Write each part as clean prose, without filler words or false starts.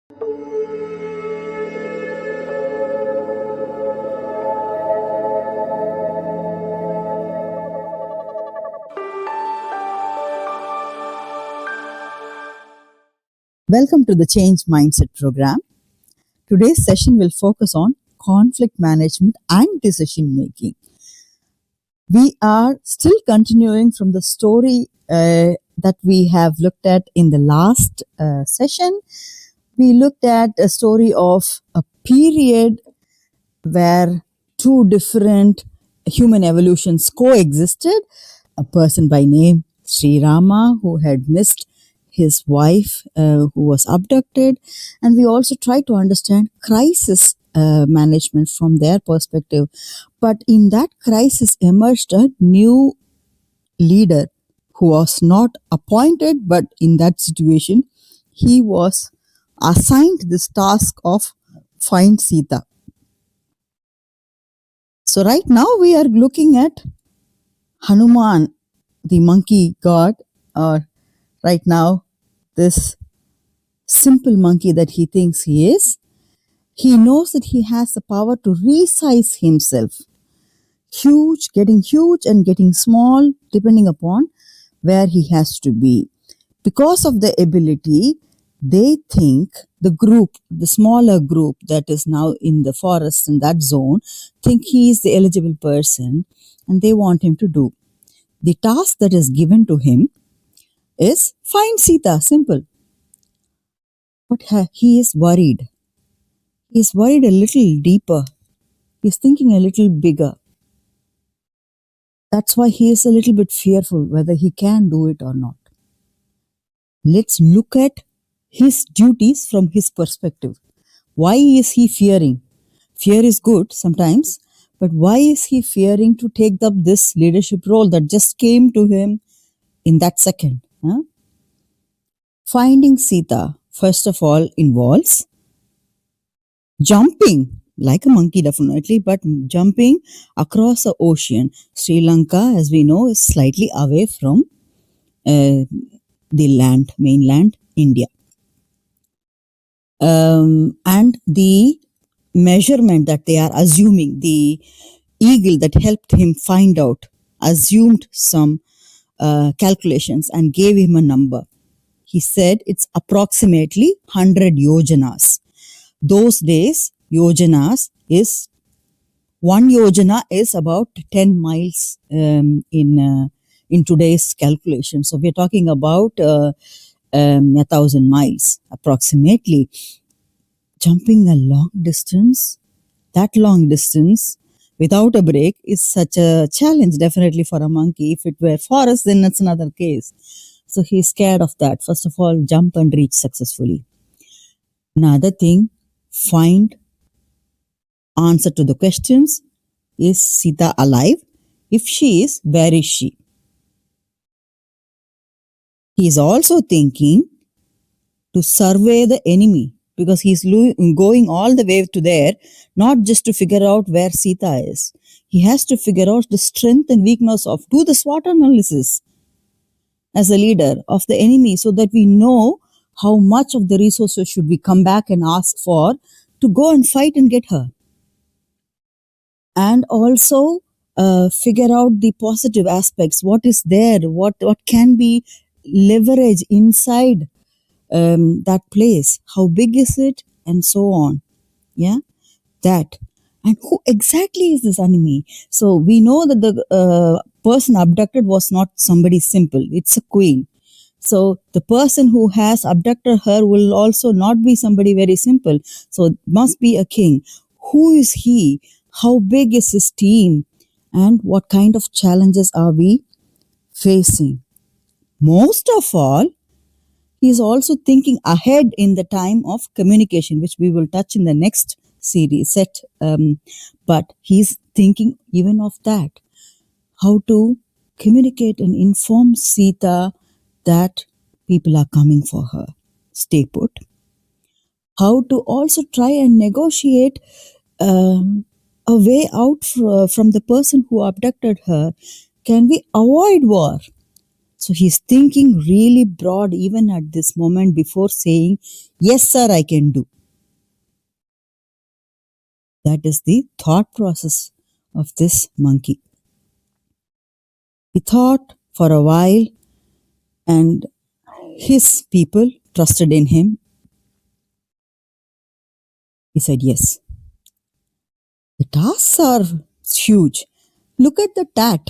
Welcome to the Change Mindset program. Today's session will focus on conflict management and decision making. We are still continuing from the story that we have looked at in the last session. We looked at a story of a period where two different human evolutions coexisted. A person by name Sri Rama, who had missed his wife, who was abducted, and we also try to understand crisis management from their perspective. But in that crisis emerged a new leader who was not appointed, but in that situation, he was assigned this task of find Sita. So right now we are looking at Hanuman, the monkey god, or right now this simple monkey that he thinks he is. He knows that he has the power to resize himself. Getting huge and getting small depending upon where he has to be. Because of the ability, they think the smaller group that is now in the forest in that zone, think he is the eligible person and they want him to do. The task that is given to him is find Sita, simple. But he is worried. He is worried a little deeper. He is thinking a little bigger. That's why he is a little bit fearful whether he can do it or not. Let's look at his duties from his perspective. Why is he fearing? Fear is good sometimes, but why is he fearing to take up this leadership role that just came to him in that second? Finding Sita, first of all, involves jumping, like a monkey definitely, but jumping across the ocean. Sri Lanka, as we know, is slightly away from the mainland India. And the measurement that they are assuming, the eagle that helped him find out, assumed some calculations and gave him a number. He said it's approximately 100 yojanas. Those days, yojanas is, one yojana is about 10 miles in today's calculation. So we're talking about 1,000 miles approximately. Jumping a long distance, that long distance without a break is such a challenge definitely for a monkey. If it were forest, then that's another case. So he's scared of that. First of all, jump and reach successfully. Another thing, find answer to the questions. Is Sita alive? If she is, where is she? He is also thinking to survey the enemy, because he's going all the way to there, not just to figure out where Sita is. He has to figure out the strength and weakness of, do the SWOT analysis as a leader of the enemy, so that we know how much of the resources should we come back and ask for to go and fight and get her. And also figure out the positive aspects. What is there? What can be leverage inside that place? How big is it? And so on. Yeah, that. And who exactly is this enemy? So we know that the person abducted was not somebody simple. It's a queen. So the person who has abducted her will also not be somebody very simple. So it must be a king. Who is he? How big is his team? And what kind of challenges are we facing? Most of all, he is also thinking ahead in the time of communication, which we will touch in the next set. But he's thinking even of that. How to communicate and inform Sita that people are coming for her. Stay put. How to also try and negotiate a way out from the person who abducted her. Can we avoid war? So he's thinking really broad even at this moment before saying, yes, sir, I can do. That is the thought process of this monkey. He thought for a while and his people trusted in him. He said, yes. The tasks are huge. Look at the tat.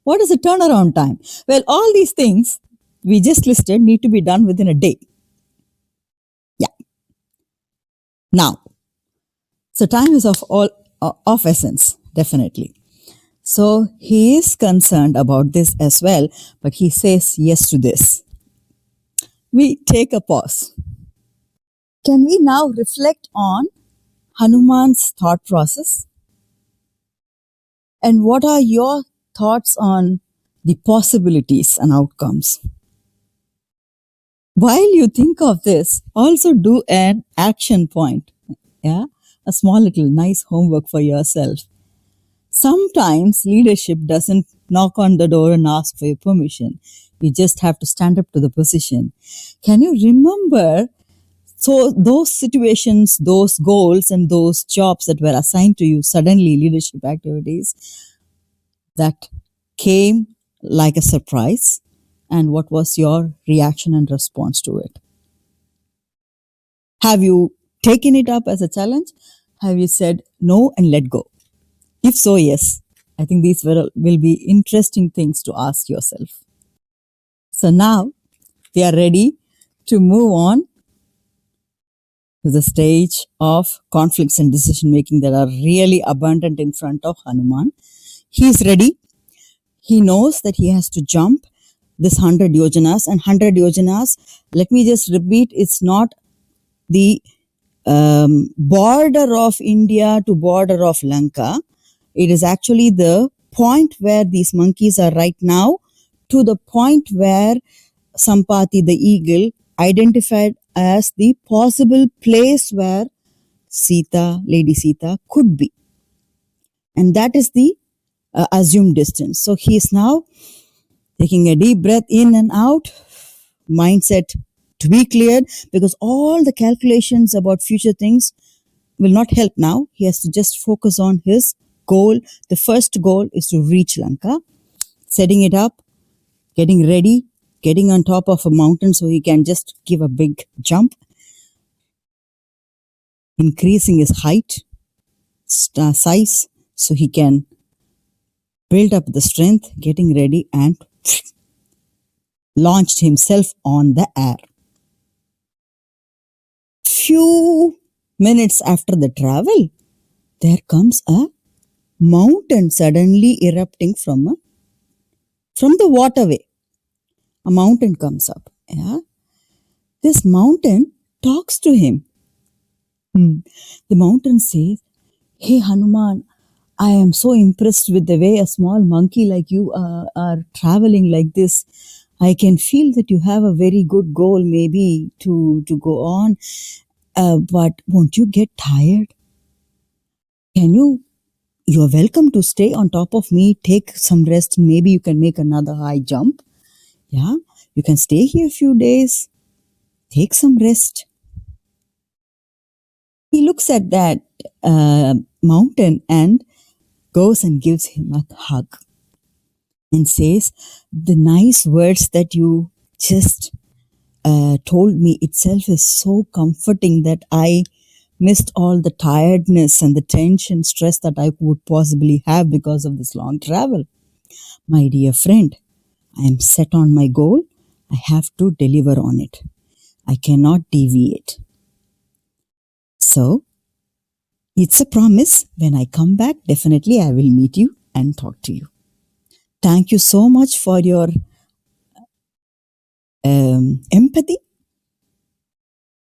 What is the turnaround time? Well, all these things we just listed need to be done within a day. Yeah. Now, so time is of essence, definitely. So he is concerned about this as well, but he says yes to this. We take a pause. Can we now reflect on Hanuman's thought process? And what are your thoughts on the possibilities and outcomes? While you think of this, also do an action point. Yeah, a small little nice homework for yourself. Sometimes leadership doesn't knock on the door and ask for your permission. You just have to stand up to the position. Can you remember those situations, those goals, and those jobs that were assigned to you, suddenly leadership activities that came like a surprise? And what was your reaction and response to it? Have you taken it up as a challenge? Have you said no and let go? If so, yes. I think these will be interesting things to ask yourself. So now we are ready to move on to the stage of conflicts and decision making that are really abundant in front of Hanuman. He is ready. He knows that he has to jump this 100 yojanas, and 100 yojanas, let me just repeat, it's not the border of India to border of Lanka. It is actually the point where these monkeys are right now to the point where Sampati the eagle identified as the possible place where Sita, Lady Sita, could be. And that is the assumed distance. So he is now taking a deep breath in and out, mindset to be cleared, because all the calculations about future things will not help now. He has to just focus on his goal. The first goal is to reach Lanka, setting it up, getting ready, getting on top of a mountain so he can just give a big jump, increasing his height, size, so he can build up the strength, getting ready, and launched himself on the air. Few minutes after the travel, there comes a mountain suddenly erupting from the waterway. A mountain comes up. Yeah? This mountain talks to him. The mountain says, "Hey Hanuman, I am so impressed with the way a small monkey like you are traveling like this. I can feel that you have a very good goal maybe to go on. But won't you get tired? You're welcome to stay on top of me, take some rest. Maybe you can make another high jump. Yeah, you can stay here a few days, take some rest." He looks at that mountain and goes and gives him a hug and says, "The nice words that you just told me itself is so comforting that I missed all the tiredness and the tension, stress that I would possibly have because of this long travel. My dear friend, I am set on my goal. I have to deliver on it. I cannot deviate. So, it's a promise. When I come back, definitely I will meet you and talk to you. Thank you so much for your empathy.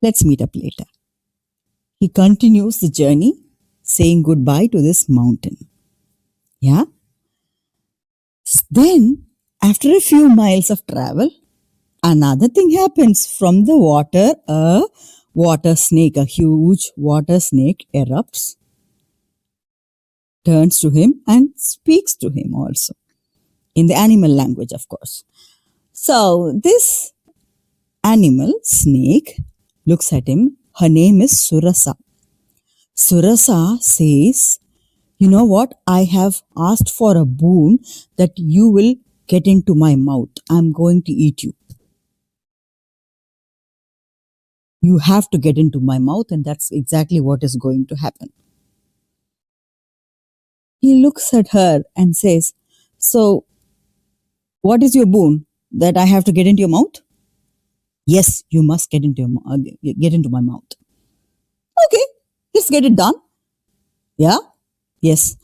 Let's meet up later." He continues the journey, saying goodbye to this mountain. Yeah. Then, after a few miles of travel, another thing happens. From the water, a water snake, a huge water snake erupts, turns to him and speaks to him also. in the animal language, of course. So this animal, snake, looks at him. Her name is Surasa. Surasa says, you know what? I have asked for a boon that you will get into my mouth. I'm going to eat you. You have to get into my mouth, and that's exactly what is going to happen. He looks at her and says, so, what is your boon? That I have to get into your mouth? Yes, you must get into my mouth. Okay, let's get it done. Yeah? Yes.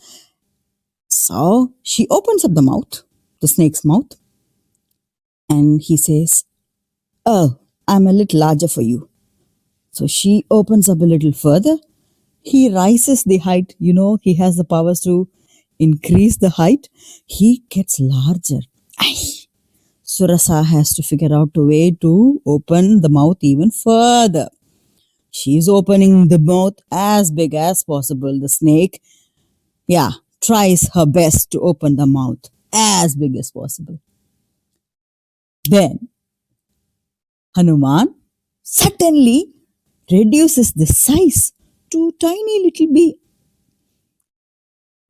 So she opens up the mouth, the snake's mouth, and he says, oh, I'm a little larger for you. So she opens up a little further. He rises the height. You know, he has the powers to increase the height. He gets larger. Ay. Surasa has to figure out a way to open the mouth even further. She's opening the mouth as big as possible. The snake, tries her best to open the mouth as big as possible. Then Hanuman suddenly reduces the size to tiny little bee,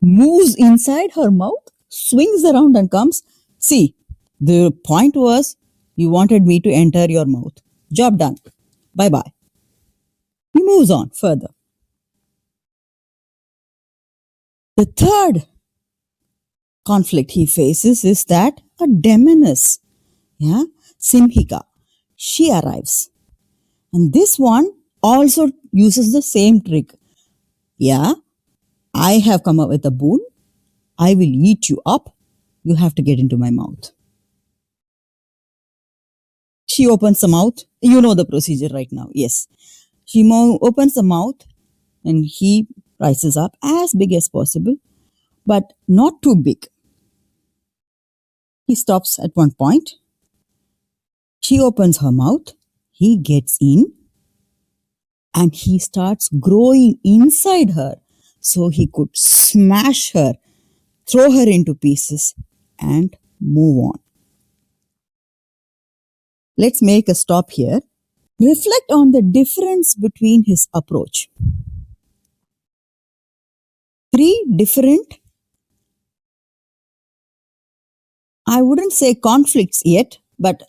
moves inside her mouth, swings around and comes. See, the point was you wanted me to enter your mouth. Job done. Bye bye. He moves on further. The third conflict he faces is that a demoness, Simhika, she arrives. And this one also uses the same trick. Yeah, I have come up with a boon. I will eat you up. You have to get into my mouth. She opens the mouth. You know the procedure right now. Yes. She opens the mouth and he rises up as big as possible, but not too big. He stops at one point. She opens her mouth. He gets in and he starts growing inside her so he could smash her, throw her into pieces, and move on. Let's make a stop here. Reflect on the difference between his approach. Three different, I wouldn't say conflicts yet, but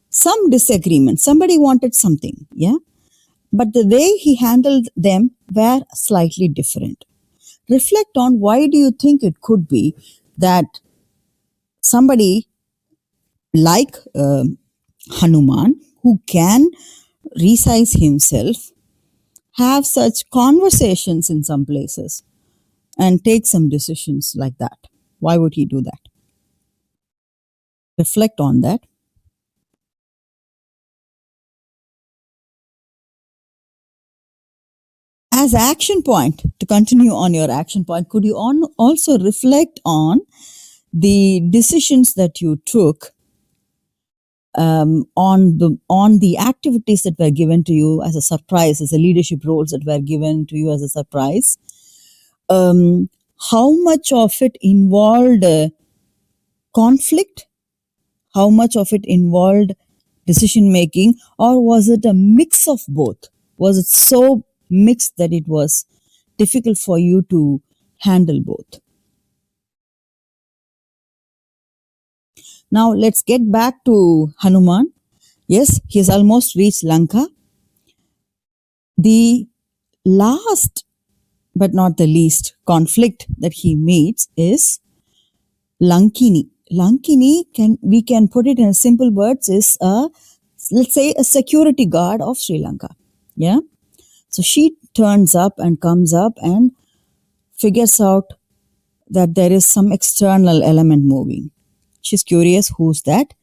some disagreement. Somebody wanted something, but the way he handled them were slightly different. Reflect on why do you think it could be that somebody like Hanuman, who can resize himself, have such conversations in some places and take some decisions like that. Why would he do that? Reflect on that. As action point, to continue on your action point, could you also reflect on the decisions that you took on the activities that were given to you as a surprise, as a leadership roles that were given to you as a surprise? How much of it involved conflict? How much of it involved decision making? Or was it a mix of both? Was it so mixed that it was difficult for you to handle both? Now let's get back to Hanuman. Yes, he has almost reached Lanka. The last but not the least conflict that he meets is Lankini. Lankini, we can put it in simple words, is let's say a security guard of Sri Lanka. Yeah. So she turns up and comes up and figures out that there is some external element moving. She's curious, who's that?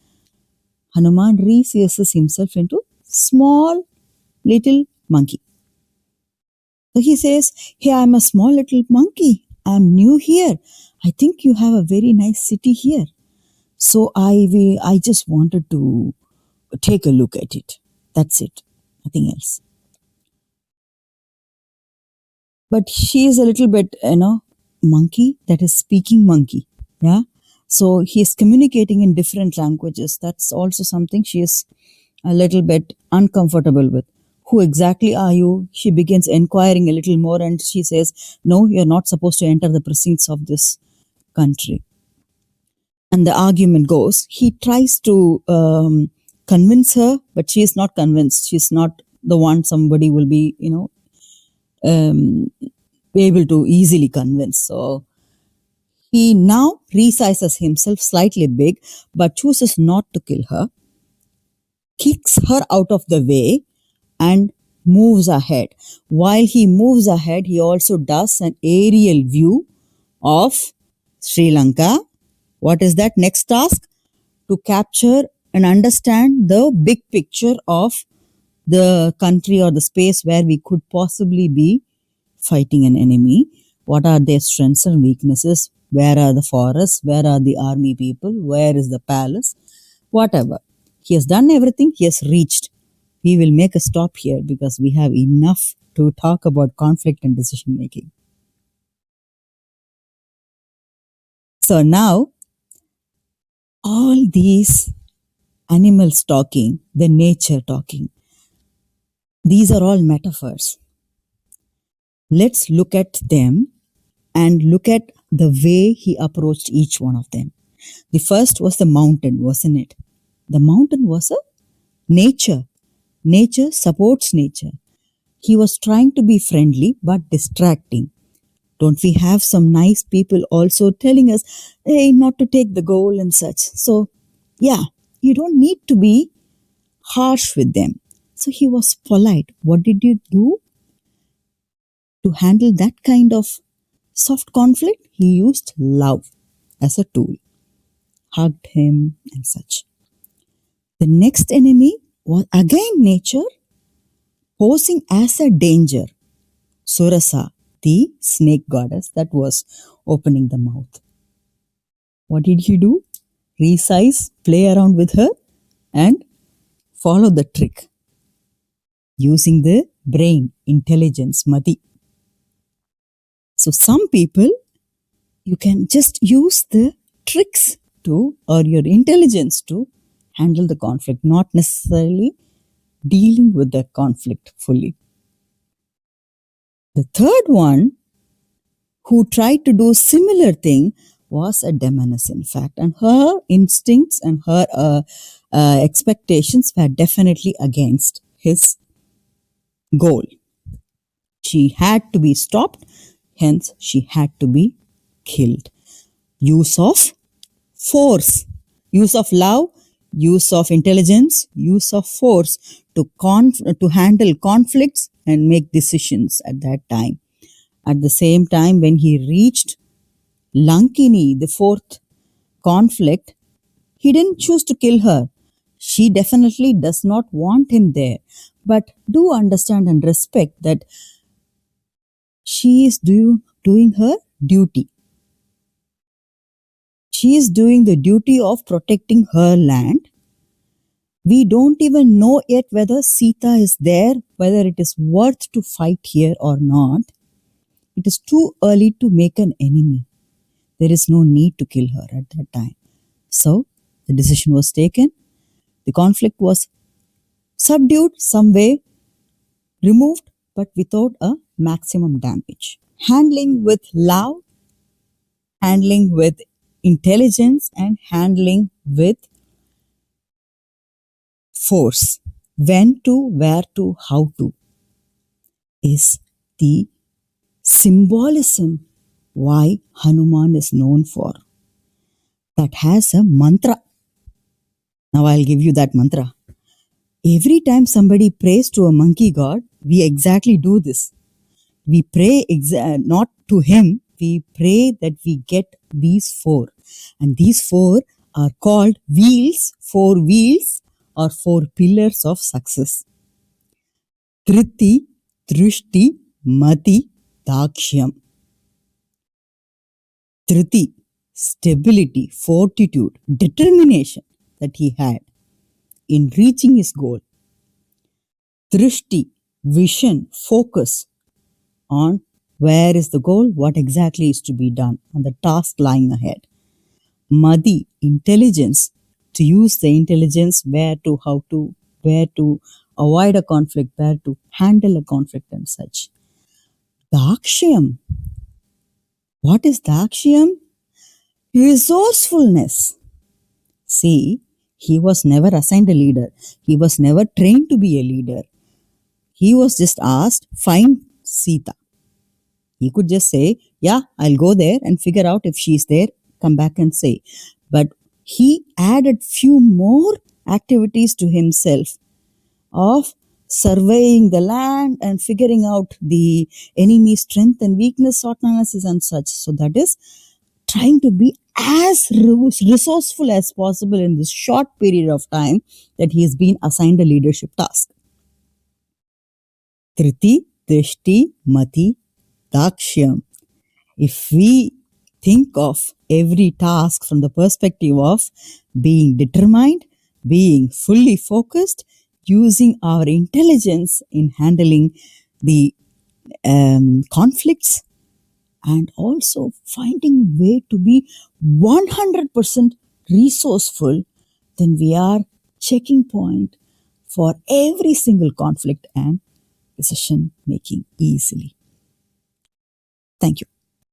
Hanuman researches himself into small little monkey. So he says, hey, I'm a small little monkey. I'm new here. I think you have a very nice city here. So I just wanted to take a look at it. That's it. Nothing else. But she is a little bit, monkey, that is speaking monkey. Yeah. So he is communicating in different languages. That's also something she is a little bit uncomfortable with. Who exactly are you? She begins inquiring a little more and she says, no, you're not supposed to enter the precincts of this country. And the argument goes, he tries to convince her, but she is not convinced. She's not the one somebody will be, able to easily convince. So he now resizes himself slightly big, but chooses not to kill her, kicks her out of the way, and moves ahead. While he moves ahead, he also does an aerial view of Sri Lanka. What is that next task? To capture and understand the big picture of the country or the space where we could possibly be fighting an enemy. What are their strengths and weaknesses? Where are the forests? Where are the army people? Where is the palace? Whatever. He has done everything. He has reached. We will make a stop here because we have enough to talk about conflict and decision making. So now, all these animals talking, the nature talking, these are all metaphors. Let's look at them and look at the way he approached each one of them. The first was the mountain, wasn't it? The mountain was a nature. Nature supports nature. He was trying to be friendly but distracting. Don't we have some nice people also telling us, hey, not to take the goal and such? So, yeah, you don't need to be harsh with them. So he was polite. What did you do to handle that kind of soft conflict? He used love as a tool, hugged him and such. The next enemy was again nature posing as a danger. Surasa, the snake goddess that was opening the mouth. What did he do? Resize, play around with her, and follow the trick. Using the brain, intelligence, mati. So some people, you can just use the tricks to, or your intelligence to handle the conflict, not necessarily dealing with the conflict fully. The third one who tried to do similar thing was a demoness, in fact, and her instincts and her expectations were definitely against his goal. She had to be stopped, hence she had to be killed. Use of force, use of love, use of intelligence, use of force to handle conflicts and make decisions at that time. At the same time, when he reached Lankini, the fourth conflict, he didn't choose to kill her. She definitely does not want him there. But do understand and respect that she is doing her duty. She is doing the duty of protecting her land. We don't even know yet whether Sita is there, whether it is worth to fight here or not. It is too early to make an enemy. There is no need to kill her at that time. So, the decision was taken. The conflict was subdued, some way removed, but without a maximum damage. Handling with love, handling with intelligence, and handling with force. When to, where to, how to is the symbolism why Hanuman is known for. That has a mantra. Now I'll give you that mantra. Every time somebody prays to a monkey god, we exactly do this. We pray not to him, we pray that we get these four. And these four are called wheels, four wheels or four pillars of success. Triti, Drishti, Mati, Dakshyam. Triti, stability, fortitude, determination that he had in reaching his goal. Drishti, vision, focus on where is the goal, what exactly is to be done, on the task lying ahead. Madi, intelligence, to use the intelligence where to avoid a conflict, where to handle a conflict and such. Dakshyam. What is Dakshyam? Resourcefulness. See, he was never assigned a leader. He was never trained to be a leader. He was just asked, find Sita. He could just say, yeah, I'll go there and figure out if she's there, come back and say. But he added few more activities to himself of surveying the land and figuring out the enemy's strength and weakness, SWOT analysis and such. So that is trying to be as resourceful as possible in this short period of time that he has been assigned a leadership task. Triti, Drishti, Mati, Dakshyam. If we think of every task from the perspective of being determined, being fully focused, using our intelligence in handling the conflicts, and also finding way to be 100% resourceful, then we are checking point for every single conflict and decision making easily. Thank you.